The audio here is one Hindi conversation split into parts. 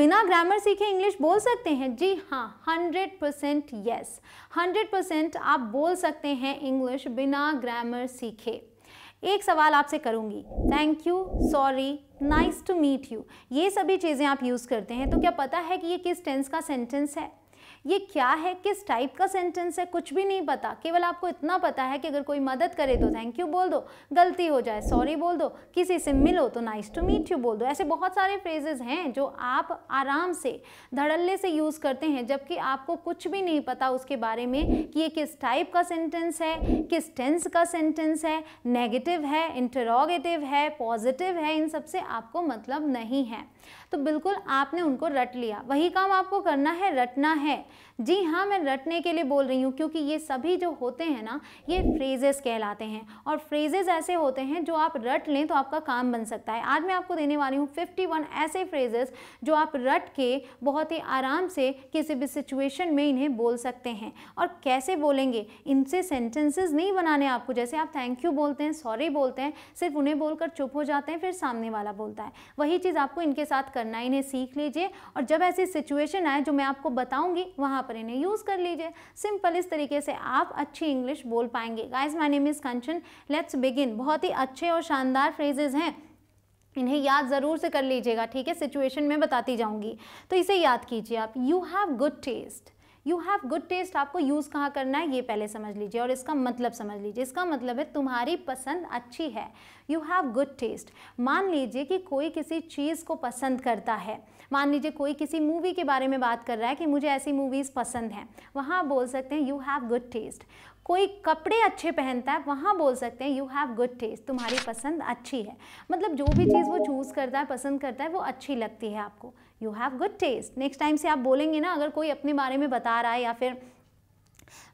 बिना ग्रामर सीखे इंग्लिश बोल सकते हैं? जी हाँ, 100% यस, 100% आप बोल सकते हैं इंग्लिश बिना ग्रामर सीखे। एक सवाल आपसे करूंगी, thank you, sorry, nice to meet you, ये सभी चीज़ें आप यूज़ करते हैं, तो क्या पता है कि ये किस टेंस का सेंटेंस है? ये क्या है, किस टाइप का सेंटेंस है? कुछ भी नहीं पता। केवल आपको इतना पता है कि अगर कोई मदद करे तो थैंक यू बोल दो, गलती हो जाए सॉरी बोल दो, किसी से मिलो तो नाइस टू मीट यू बोल दो। ऐसे बहुत सारे फ्रेजेस हैं जो आप आराम से धड़ल्ले से यूज़ करते हैं, जबकि आपको कुछ भी नहीं पता उसके बारे में कि ये किस टाइप का सेंटेंस है, किस टेंस का सेंटेंस है, नेगेटिव है, इंटरोगेटिव है, पॉजिटिव है, इन सब से आपको मतलब नहीं है। तो बिल्कुल आपने उनको रट लिया। वही काम आपको करना है, रटना है। जी हाँ, मैं रटने के लिए बोल रही हूँ क्योंकि ये सभी जो होते हैं ना, ये फ्रेजेस कहलाते हैं, और फ्रेजेस ऐसे होते हैं जो आप रट लें तो आपका काम बन सकता है। आज मैं आपको देने वाली हूँ 51 ऐसे फ्रेजेस जो आप रट के बहुत ही आराम से किसी भी सिचुएशन में इन्हें बोल सकते हैं। और कैसे बोलेंगे, इनसे सेंटेंसेस नहीं बनाने आपको। जैसे आप थैंक यू बोलते हैं, सॉरी बोलते हैं, सिर्फ उन्हें बोलकर चुप हो जाते हैं, फिर सामने वाला बोलता है, वही चीज़ आपको इनके साथ करना है। इन्हें सीख लीजिए और जब ऐसी सिचुएशन आए जो मैं आपको बताऊंगी वहां पर इन्हें यूज कर लीजिए। सिंपल, इस तरीके से आप अच्छी इंग्लिश बोल पाएंगे। Guys, my name is Kanchan, let's begin. बहुत ही अच्छे और शानदार फ्रेजेस हैं, इन्हें याद ज़रूर से कर लीजिएगा, ठीक है? सिचुएशन में बताती जाऊंगी, तो इसे याद कीजिए आप। You have good taste. You have good taste आपको यूज़ कहाँ करना है ये पहले समझ लीजिए और इसका मतलब समझ लीजिए। इसका मतलब है तुम्हारी पसंद अच्छी है। You have good taste. मान लीजिए कि कोई किसी चीज़ को पसंद करता है, मान लीजिए कोई किसी मूवी के बारे में बात कर रहा है कि मुझे ऐसी मूवीज़ पसंद हैं, वहाँ आप बोल सकते हैं यू हैव गुड टेस्ट। कोई कपड़े अच्छे पहनता है, वहाँ बोल सकते हैं यू हैव गुड टेस्ट, तुम्हारी पसंद अच्छी है। मतलब जो भी चीज़ वो चूज़ करता है, पसंद करता है, वो अच्छी लगती है आपको। You have good taste. Next time से आप बोलेंगे ना, अगर कोई अपने बारे में बता रहा है या फिर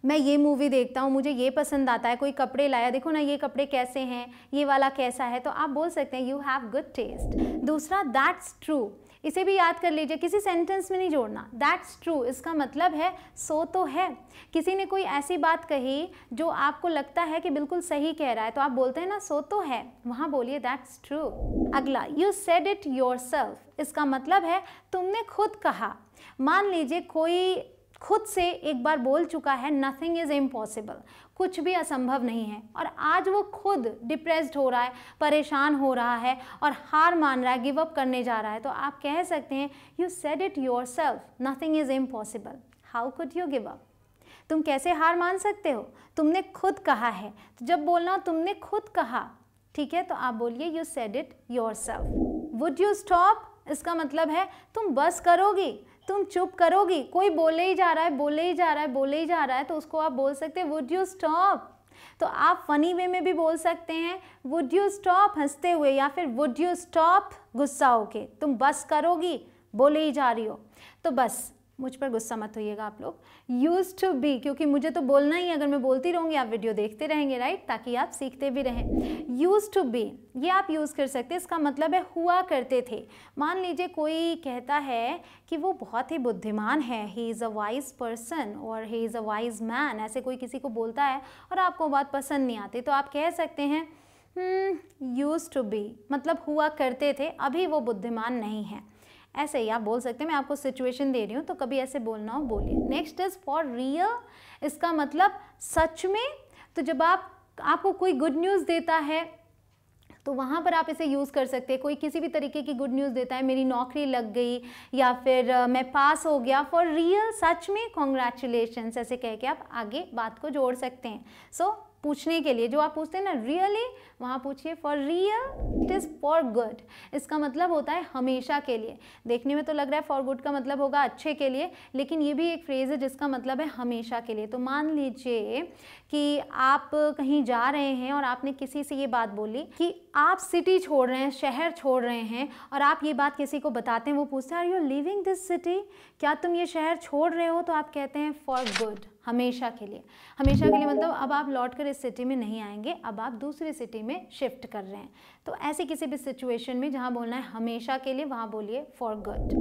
मैं ये मूवी देखता हूँ, मुझे ये पसंद आता है, कोई कपड़े लाया, देखो ना ये कपड़े कैसे हैं, ये वाला कैसा है, तो आप बोल सकते हैं यू हैव गुड टेस्ट। दूसरा, दैट्स ट्रू। इसे भी याद कर लीजिए, किसी सेंटेंस में नहीं जोड़ना। दैट्स ट्रू इसका मतलब है सो तो है। किसी ने कोई ऐसी बात कही जो आपको लगता है कि बिल्कुल सही कह रहा है, तो आप बोलते हैं ना सो तो है, वहाँ बोलिए दैट्स ट्रू। अगला, यू सेड इट योरसेल्फ। इसका मतलब है तुमने खुद कहा। मान लीजिए कोई खुद से एक बार बोल चुका है नथिंग इज़ इम्पॉसिबल, कुछ भी असंभव नहीं है, और आज वो खुद डिप्रेस्ड हो रहा है, परेशान हो रहा है और हार मान रहा है, गिव अप करने जा रहा है, तो आप कह सकते हैं you said it yourself, nothing is impossible, how could you give up. तुम कैसे हार मान सकते हो, तुमने खुद कहा है। तो जब बोलना तुमने खुद कहा, ठीक है, तो आप बोलिए you said it yourself. Would you stop. इसका मतलब है तुम बस करोगी, तुम चुप करोगी। कोई बोले ही जा रहा है, बोले ही जा रहा है, बोले ही जा रहा है, तो उसको आप बोल सकते हैं वुड यू स्टॉप। तो आप फनी वे में भी बोल सकते हैं वुड यू स्टॉप हंसते हुए, या फिर वुड यू स्टॉप गुस्सा होके। तुम बस करोगी, बोले ही जा रही हो, तो बस मुझ पर गुस्सा मत होइएगा आप लोग। यूज टू बी, क्योंकि मुझे तो बोलना ही, अगर मैं बोलती रहूँगी आप वीडियो देखते रहेंगे, राइट, ताकि आप सीखते भी रहें। यूज टू बी ये आप यूज़ कर सकते हैं। इसका मतलब है हुआ करते थे। मान लीजिए कोई कहता है कि वो बहुत ही बुद्धिमान है, he is a wise person और he is a wise man, ऐसे कोई किसी को बोलता है और आपको बात पसंद नहीं आती, तो आप कह सकते हैं यूज टू बी, मतलब हुआ करते थे, अभी वो बुद्धिमान नहीं है। ऐसे ही आप बोल सकते हैं। मैं आपको सिचुएशन दे रही हूँ, तो कभी ऐसे बोलना हो बोलिए। Next is for real. इसका मतलब सच में। तो जब आपको कोई गुड न्यूज़ देता है तो वहाँ पर आप इसे यूज़ कर सकते हैं। कोई किसी भी तरीके की गुड न्यूज़ देता है, मेरी नौकरी लग गई या फिर मैं पास हो गया, फॉर रियल, सच में, कॉन्ग्रेचुलेशंस, ऐसे कह के आप आगे बात को जोड़ सकते हैं। सो पूछने के लिए जो आप पूछते हैं ना रियली, वहाँ पूछिए for real, it is for good. इसका मतलब होता है हमेशा के लिए। देखने में तो लग रहा है फॉर गुड का मतलब होगा अच्छे के लिए, लेकिन ये भी एक फ्रेज़ है जिसका मतलब है हमेशा के लिए। तो मान लीजिए कि आप कहीं जा रहे हैं और आपने किसी से ये बात बोली कि आप सिटी छोड़ रहे हैं, शहर छोड़ रहे हैं, और आप ये बात किसी को बताते हैं, वो पूछते हैं are you living this city, क्या तुम ये शहर छोड़ रहे हो, तो आप कहते हैं फॉर गुड, हमेशा के लिए। हमेशा के लिए मतलब अब आप लौट कर इस सिटी में नहीं आएंगे, अब आप दूसरी सिटी में शिफ्ट कर रहे हैं। तो ऐसे किसी भी सिचुएशन में जहाँ बोलना है हमेशा के लिए, वहाँ बोलिए for good.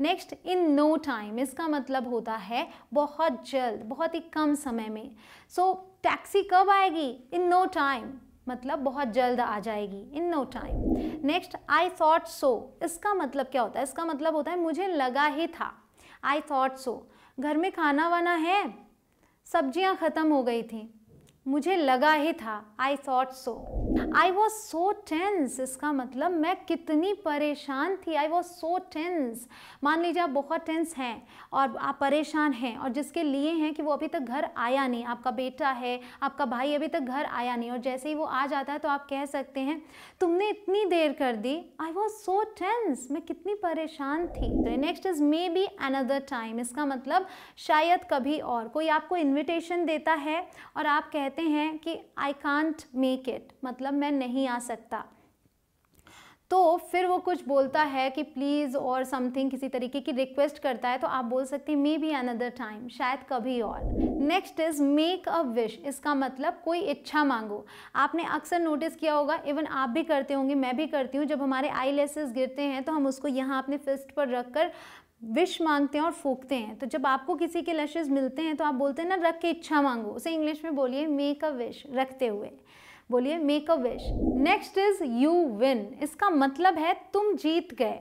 Next, in no time. इसका मतलब होता है बहुत जल्द, बहुत ही कम समय में। सो टैक्सी कब आएगी, इन नो टाइम। मतलब बहुत जल्द आ जाएगी, in no time. Next, I thought so, इसका मतलब क्या होता है? इसका मतलब होता है मुझे लगा ही था। आई थॉट सो, घर में खाना वाना है, सब्जियां ख़त्म हो गई थी, मुझे लगा ही था। I thought so. I was so tense, इसका मतलब मैं कितनी परेशान थी। आई वॉज सो टेंस, मान लीजिए आप बहुत टेंस हैं और आप परेशान हैं और जिसके लिए हैं कि वो अभी तक घर आया नहीं, आपका बेटा है, आपका भाई अभी तक घर आया नहीं, और जैसे ही वो आ जाता है तो आप कह सकते हैं तुमने इतनी देर कर दी। आई वॉज सो टेंस, मैं कितनी परेशान थी। Next is may be another time, इसका मतलब शायद कभी और। कोई आपको इन्विटेशन देता है और आप कहते हैं कि आई कांट मेक इट, मतलब मैं नहीं आ सकता, तो फिर वो कुछ बोलता है कि प्लीज़ और समथिंग, किसी तरीके की रिक्वेस्ट करता है, तो आप बोल सकते हैं मे बी अनदर टाइम, शायद कभी और। Next is make a wish, इसका मतलब कोई इच्छा मांगो। आपने अक्सर नोटिस किया होगा, इवन आप भी करते होंगे, मैं भी करती हूँ, जब हमारे आई लेसेस गिरते हैं तो हम उसको यहाँ अपने फिस्ट पर रख कर विश मांगते हैं और फूकते हैं। तो जब आपको किसी के लैशेस मिलते हैं तो आप बोलते हैं ना रख के इच्छा मांगो, उसे इंग्लिश में बोलिए मेक अ विश, रखते हुए बोलिए make a wish. Next is you win, इसका मतलब है तुम जीत गए।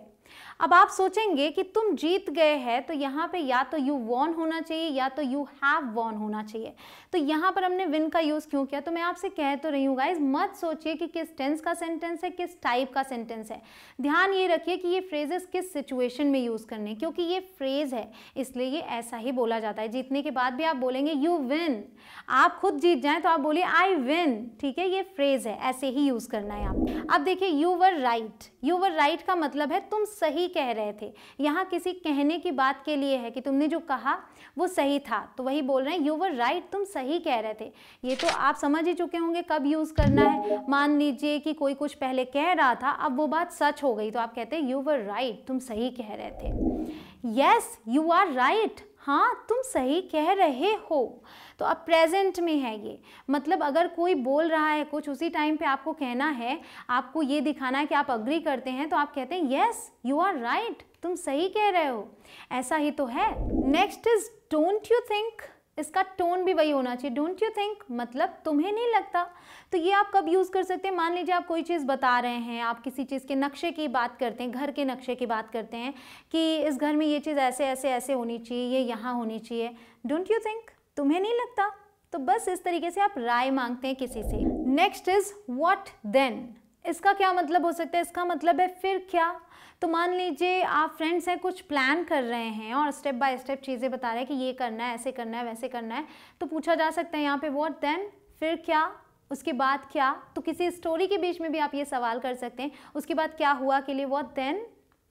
अब आप सोचेंगे कि तुम जीत गए हैं, तो यहाँ पे या तो यू वॉन होना चाहिए या तो यू हैव वॉन होना चाहिए। तो यहाँ पर हमने विन का यूज़ क्यों किया? तो मैं आपसे कह तो रही हूँ गाइज, मत सोचिए कि किस टेंस का सेंटेंस है, किस टाइप का सेंटेंस है। ध्यान ये रखिए कि ये फ्रेजेस किस सिचुएशन में यूज़ करने, क्योंकि ये फ्रेज है इसलिए ये ऐसा ही बोला जाता है। जीतने के बाद भी आप बोलेंगे यू विन, आप खुद जीत जाएं तो आप बोलिए आई विन, ठीक है, ये फ्रेज है, ऐसे ही यूज़ करना है आपको। अब देखिए you were right, you were right का मतलब है तुम सही कह रहे थे। यहाँ किसी कहने की बात के लिए है कि तुमने जो कहा वो सही था, तो वही बोल रहे हैं यू वर राइट, तुम सही कह रहे थे। ये तो आप समझ ही चुके होंगे कब यूज़ करना है। मान लीजिए कि कोई कुछ पहले कह रहा था, अब वो बात सच हो गई, तो आप कहते हैं यू वर राइट, तुम सही कह रहे थे। यस यू आर राइट, हाँ तुम सही कह रहे हो। तो अब प्रेजेंट में है ये, मतलब अगर कोई बोल रहा है कुछ, उसी टाइम पे आपको कहना है, आपको ये दिखाना है कि आप अग्री करते हैं, तो आप कहते हैं यस यू आर राइट, तुम सही कह रहे हो, ऐसा ही तो है। Next is don't you think, इसका टोन भी वही होना चाहिए। डोंट यू थिंक मतलब तुम्हें नहीं लगता। तो ये आप कब यूज़ कर सकते हैं? मान लीजिए आप कोई चीज़ बता रहे हैं, आप किसी चीज़ के नक्शे की बात करते हैं, घर के नक्शे की बात करते हैं कि इस घर में ये चीज़ ऐसे ऐसे ऐसे होनी चाहिए, ये यहाँ होनी चाहिए। डोंट यू थिंक, तुम्हें नहीं लगता? तो बस इस तरीके से आप राय मांगते हैं किसी से। नेक्स्ट इज व्हाट देन, इसका क्या मतलब हो सकता है? इसका मतलब है फिर क्या। तो मान लीजिए आप फ्रेंड्स हैं, कुछ प्लान कर रहे हैं और स्टेप बाय स्टेप चीज़ें बता रहे हैं कि ये करना है, ऐसे करना है, वैसे करना है, तो पूछा जा सकता है यहाँ पे व्हाट देन, फिर क्या, उसके बाद क्या। तो किसी स्टोरी के बीच में भी आप ये सवाल कर सकते हैं, उसके बाद क्या हुआ के लिए व्हाट देन,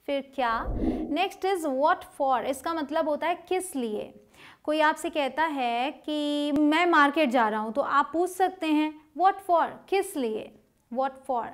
फिर क्या। नेक्स्ट इज व्हाट फॉर, इसका मतलब होता है किस लिए। कोई आपसे कहता है कि मैं मार्केट जा रहा हूँ, तो आप पूछ सकते हैं व्हाट फॉर, किस लिए। व्हाट फॉर,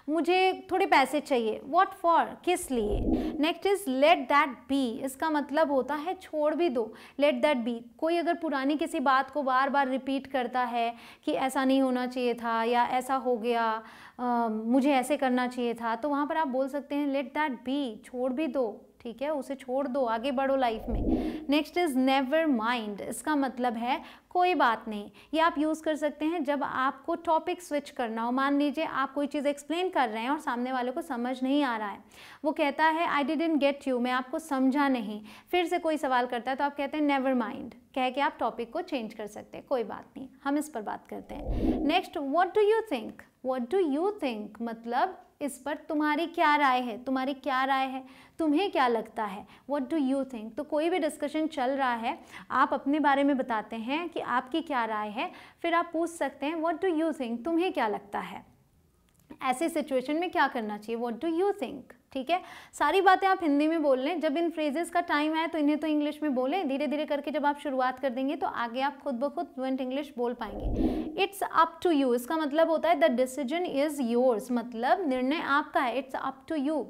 मुझे थोड़े पैसे चाहिए, व्हाट फॉर, किस लिए। Next is let that be, इसका मतलब होता है छोड़ भी दो। लेट दैट बी, कोई अगर पुरानी किसी बात को बार बार रिपीट करता है कि ऐसा नहीं होना चाहिए था या ऐसा हो गया, मुझे ऐसे करना चाहिए था, तो वहाँ पर आप बोल सकते हैं लेट दैट बी, छोड़ भी दो, ठीक है, उसे छोड़ दो, आगे बढ़ो लाइफ में। नेक्स्ट इज नेवर माइंड, इसका मतलब है कोई बात नहीं। ये आप यूज़ कर सकते हैं जब आपको टॉपिक स्विच करना हो। मान लीजिए आप कोई चीज़ एक्सप्लेन कर रहे हैं और सामने वाले को समझ नहीं आ रहा है, वो कहता है आई डिडंट गेट यू, मैं आपको समझा नहीं। फिर से कोई सवाल करता है तो आप कहते हैं नेवर माइंड, कह के आप टॉपिक को चेंज कर सकते हैं, कोई बात नहीं, हम इस पर बात करते हैं। Next what do you think, what do you think मतलब इस पर तुम्हारी क्या राय है, तुम्हारी क्या राय है, तुम्हें क्या लगता है। व्हाट डू यू थिंक, तो कोई भी डिस्कशन चल रहा है, आप अपने बारे में बताते हैं कि आपकी क्या राय है, फिर आप पूछ सकते हैं व्हाट डू यू थिंक, तुम्हें क्या लगता है, ऐसे सिचुएशन में क्या करना चाहिए, व्हाट डू यू थिंक। ठीक है, सारी बातें आप हिंदी में बोल लें, जब इन फ्रेजेस का टाइम आए तो इन्हें तो इंग्लिश में बोलें। धीरे धीरे करके जब आप शुरुआत कर देंगे तो आगे आप खुद ब खुद फ्लुएंट इंग्लिश बोल पाएंगे। इट्स अप टू यू, इसका मतलब होता है द डिसीजन इज योर्स, मतलब निर्णय आपका है। इट्स अप टू यू,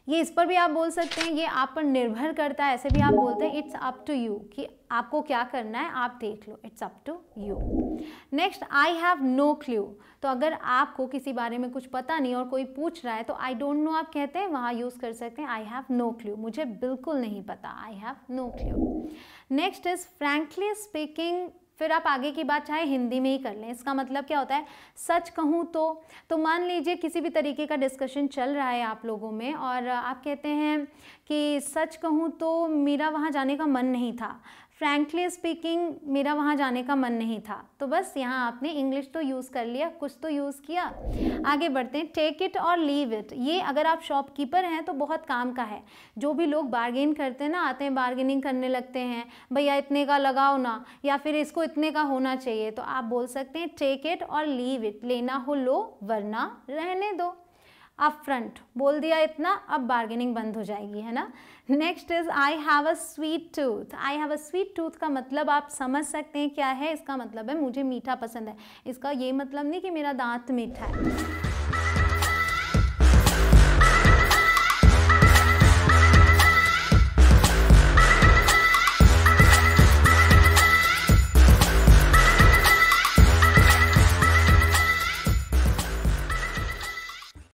ये इस पर भी आप बोल सकते हैं, ये आप पर निर्भर करता है, ऐसे भी आप बोलते हैं इट्स अप टू यू, कि आपको क्या करना है आप देख लो, it's up to you. Next I have no clue, तो अगर आपको किसी बारे में कुछ पता नहीं और कोई पूछ रहा है तो आई डोंट नो आप कहते हैं, वहाँ यूज़ कर सकते हैं आई हैव नो क्लू, मुझे बिल्कुल नहीं पता, I have no clue. Next is frankly speaking, फिर आप आगे की बात चाहे हिंदी में ही कर लें। इसका मतलब क्या होता है, सच कहूँ तो मान लीजिए किसी भी तरीके का डिस्कशन चल रहा है आप लोगों में और आप कहते हैं कि सच कहूँ तो मेरा वहाँ जाने का मन नहीं था, फ्रैंकली स्पीकिंग मेरा वहाँ जाने का मन नहीं था। तो बस यहाँ आपने इंग्लिश तो यूज़ कर लिया, कुछ तो यूज़ किया। आगे बढ़ते हैं, टेक इट और लीव इट। ये अगर आप शॉपकीपर हैं तो बहुत काम का है। जो भी लोग बार्गेन करते हैं ना, आते हैं बार्गेनिंग करने लगते हैं, भैया इतने का लगाओ ना, या फिर इसको इतने का होना चाहिए, तो आप बोल सकते हैं टेक इट और लीव इट। लेना हो लो वरना रहने दो। अप फ्रंट बोल दिया इतना, अब बार्गेनिंग बंद हो जाएगी, है ना। Next is I have a sweet tooth. I have a sweet tooth का मतलब आप समझ सकते हैं क्या है। इसका मतलब है मुझे मीठा पसंद है। इसका ये मतलब नहीं कि मेरा दांत मीठा है।